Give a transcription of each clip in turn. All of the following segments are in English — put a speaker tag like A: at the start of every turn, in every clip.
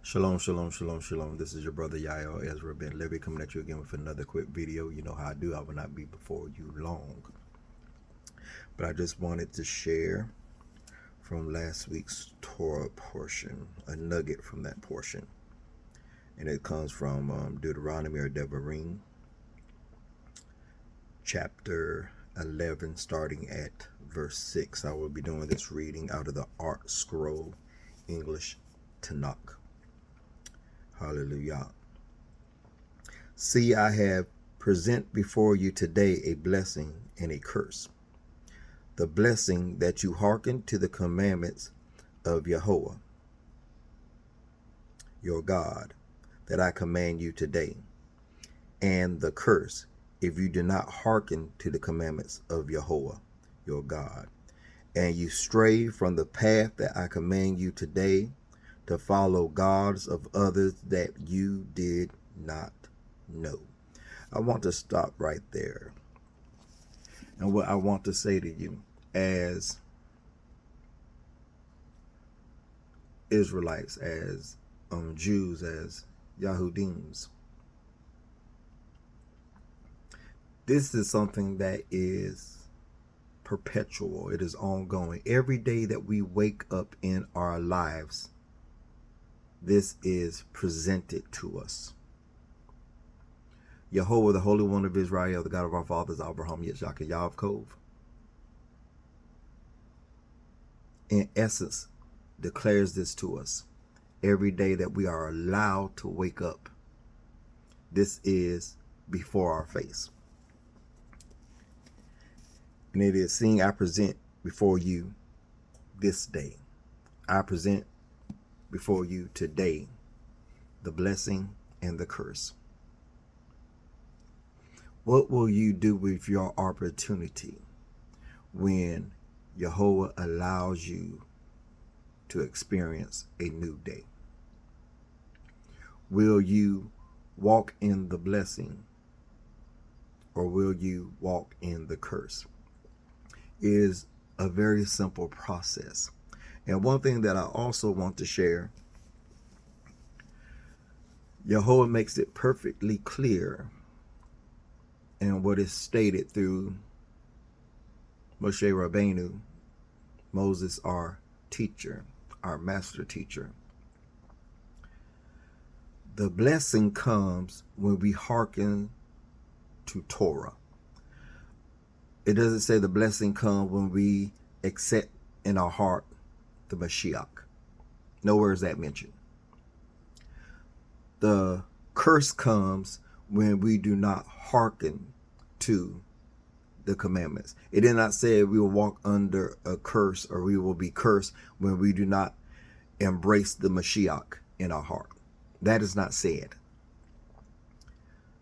A: Shalom, shalom, shalom, shalom. This is your brother Yael Ezra Ben Levy coming at you again with another quick video. You know how I do. I will not be before you long. But I just wanted to share from last week's Torah portion, a nugget from that portion. And it comes from Deuteronomy or Devarim, chapter 11, starting at verse 6. I will be doing this reading out of the Art Scroll English Tanakh. Hallelujah. See, I have present before you today a blessing and a curse. The blessing that you hearken to the commandments of Yahuwah, your God, that I command you today, and the curse if you do not hearken to the commandments of Yahuwah, your God, and you stray from the path that I command you today, to follow gods of others that you did not know. I want to stop right there. And what I want to say to you as Israelites, as Jews, as Yahudims, this is something that is perpetual. It is ongoing. Every day that we wake up in our lives, this is presented to us. Yahuwah, the Holy One of Israel, the God of our fathers, Abraham, Yitzchak, and Yaakov, in essence, declares this to us. Every day that we are allowed to wake up, this is before our face. And it is, seeing I present before you this day. I present before you today the blessing and the curse. What will you do with your opportunity when Yahuwah allows you to experience a new day? Will you walk in the blessing, or will you walk in the curse? It is a very simple process. And one thing that I also want to share, Yahuwah makes it perfectly clear in what is stated through Moshe Rabbeinu, Moses, our teacher, our master teacher. The blessing comes when we hearken to Torah. It doesn't say the blessing comes when we accept in our heart the Mashiach. Nowhere is that mentioned. The curse comes when we do not hearken to the commandments. It did not say we will walk under a curse, or we will be cursed when we do not embrace the Mashiach in our heart. That is not said.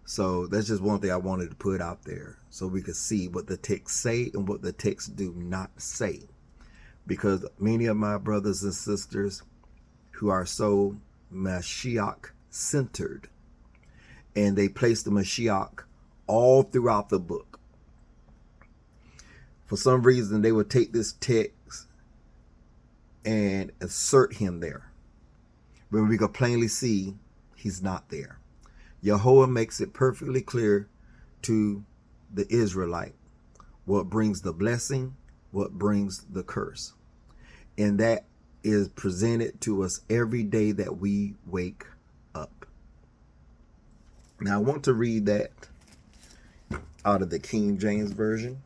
A: So that's just one thing I wanted to put out there, so we could see what the text say and what the text do not say. Because many of my brothers and sisters who are so Mashiach centered, and they place the Mashiach all throughout the book. For some reason, they would take this text and insert him there, when we could plainly see he's not there. Yahuwah makes it perfectly clear to the Israelite what brings the blessing, what brings the curse. And that is presented to us every day that we wake up. Now, I want to read that out of the King James Version.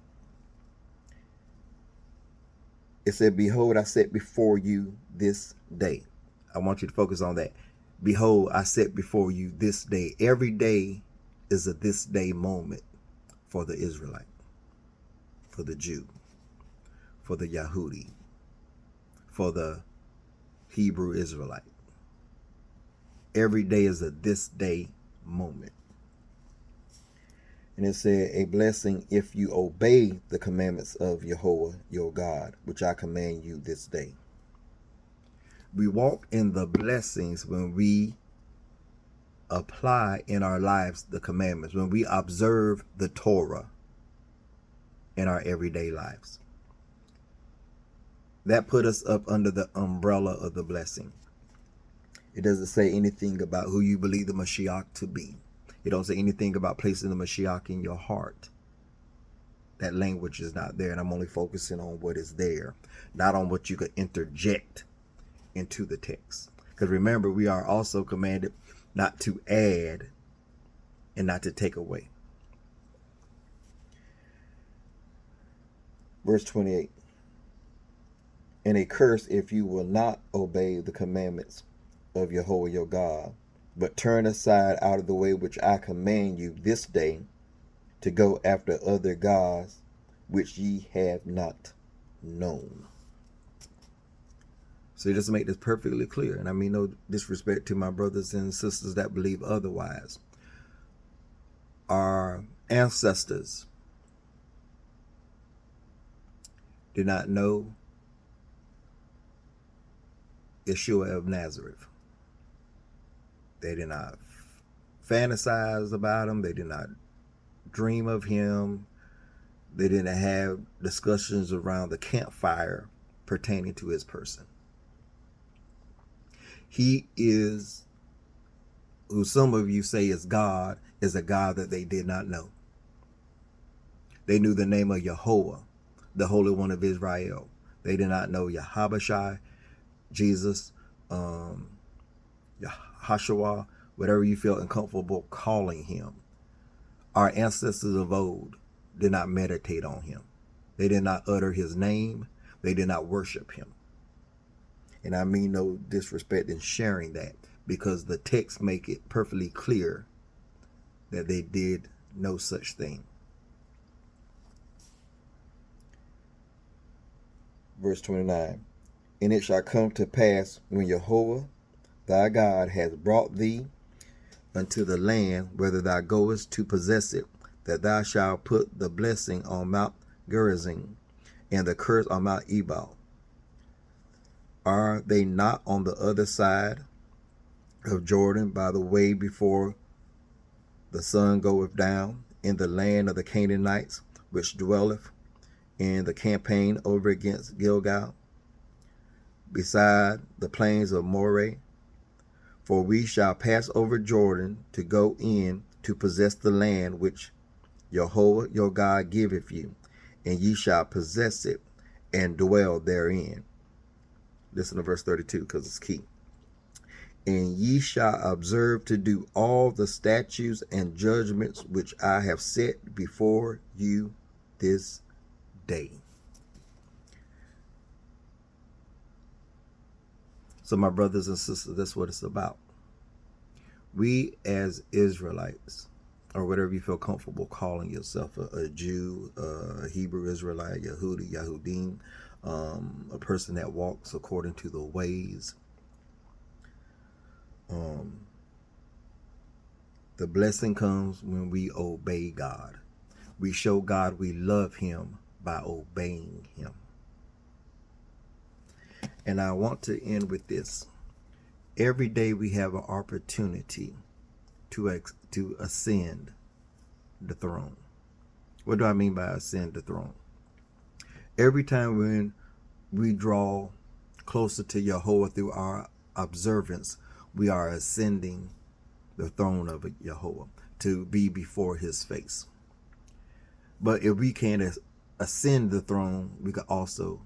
A: It said, behold, I set before you this day. I want you to focus on that. Behold, I set before you this day. Every day is a this day moment for the Israelite, for the Jew, for the Yahudi, for the Hebrew Israelite. Every day is a this day moment. And it said, a blessing if you obey the commandments of Yahuwah, your God, which I command you this day. We walk in the blessings when we apply in our lives the commandments, when we observe the Torah in our everyday lives. That put us up under the umbrella of the blessing. It doesn't say anything about who you believe the Mashiach to be. It don't say anything about placing the Mashiach in your heart. That language is not there, and I'm only focusing on what is there, not on what you could interject into the text. Because remember, we are also commanded not to add and not to take away. Verse 28. And a curse if you will not obey the commandments of Jehovah your God, but turn aside out of the way which I command you this day, to go after other gods which ye have not known. So just to make this perfectly clear, and I mean no disrespect to my brothers and sisters that believe otherwise. Our ancestors did not know Yeshua of Nazareth. They did not fantasize about him. They did not dream of him. They didn't have discussions around the campfire pertaining to his person. He is, who some of you say is God, is a God that they did not know. They knew the name of Yehovah, the Holy One of Israel. They did not know Yahabashai, Jesus, Yahashua, whatever you feel uncomfortable calling him. Our ancestors of old did not meditate on him. They did not utter his name. They did not worship him. And I mean no disrespect in sharing that, because the texts make it perfectly clear that they did no such thing. Verse 29. And it shall come to pass, when Jehovah thy God has brought thee unto the land whither thou goest to possess it, that thou shalt put the blessing on Mount Gerizim and the curse on Mount Ebal. Are they not on the other side of Jordan, by the way before the sun goeth down, in the land of the Canaanites, which dwelleth in the campaign over against Gilgal, beside the plains of Moreh? For we shall pass over Jordan to go in to possess the land which Jehovah your God giveth you, and ye shall possess it and dwell therein. Listen to verse 32, because it's key. And ye shall observe to do all the statutes and judgments which I have set before you this day. So my brothers and sisters, that's what it's about. We as Israelites, or whatever you feel comfortable calling yourself, a Jew, a Hebrew Israelite, Yehudi, Yahudim, a person that walks according to the ways. The blessing comes when we obey God. We show God we love him by obeying him. And I want to end with this. Every day we have an opportunity to ascend the throne. What do I mean by ascend the throne? Every time when we draw closer to Yehovah through our observance, we are ascending the throne of Yehovah to be before his face. But if we can't ascend the throne, we can also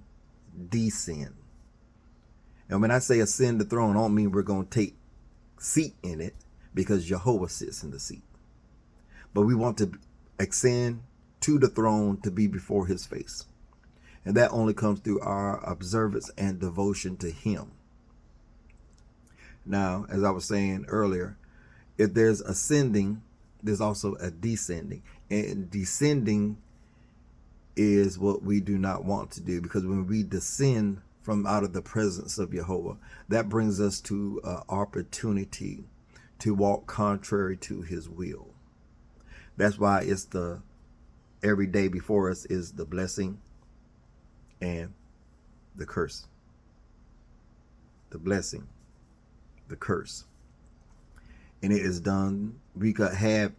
A: descend. And when I say ascend the throne, I don't mean we're going to take seat in it, because Jehovah sits in the seat. But we want to ascend to the throne to be before his face. And that only comes through our observance and devotion to him. Now, as I was saying earlier, if there's ascending, there's also a descending. And descending is what we do not want to do, because when we descend from out of the presence of Jehovah, that brings us to an opportunity to walk contrary to his will. That's why it's the every day before us is the blessing and the curse. The blessing, the curse. And it is done. We could have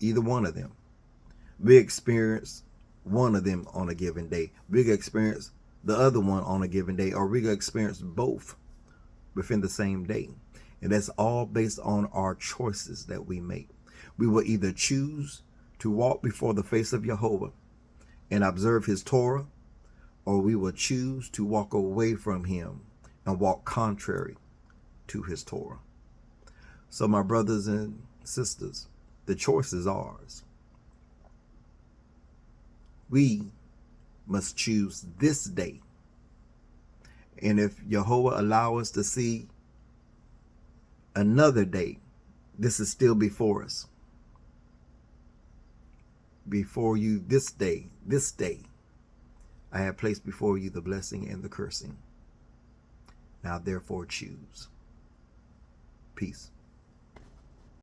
A: either one of them. We experience one of them on a given day. We could experience the other one on a given day, or we could experience both within the same day. And that's all based on our choices that we make. We will either choose to walk before the face of Jehovah and observe his Torah, or we will choose to walk away from him and walk contrary to his Torah. So my brothers and sisters, the choice is ours. We must choose this day. And if Jehovah allow us to see another day, this is still before us. Before you this day, I have placed before you the blessing and the cursing. Now therefore choose. Peace.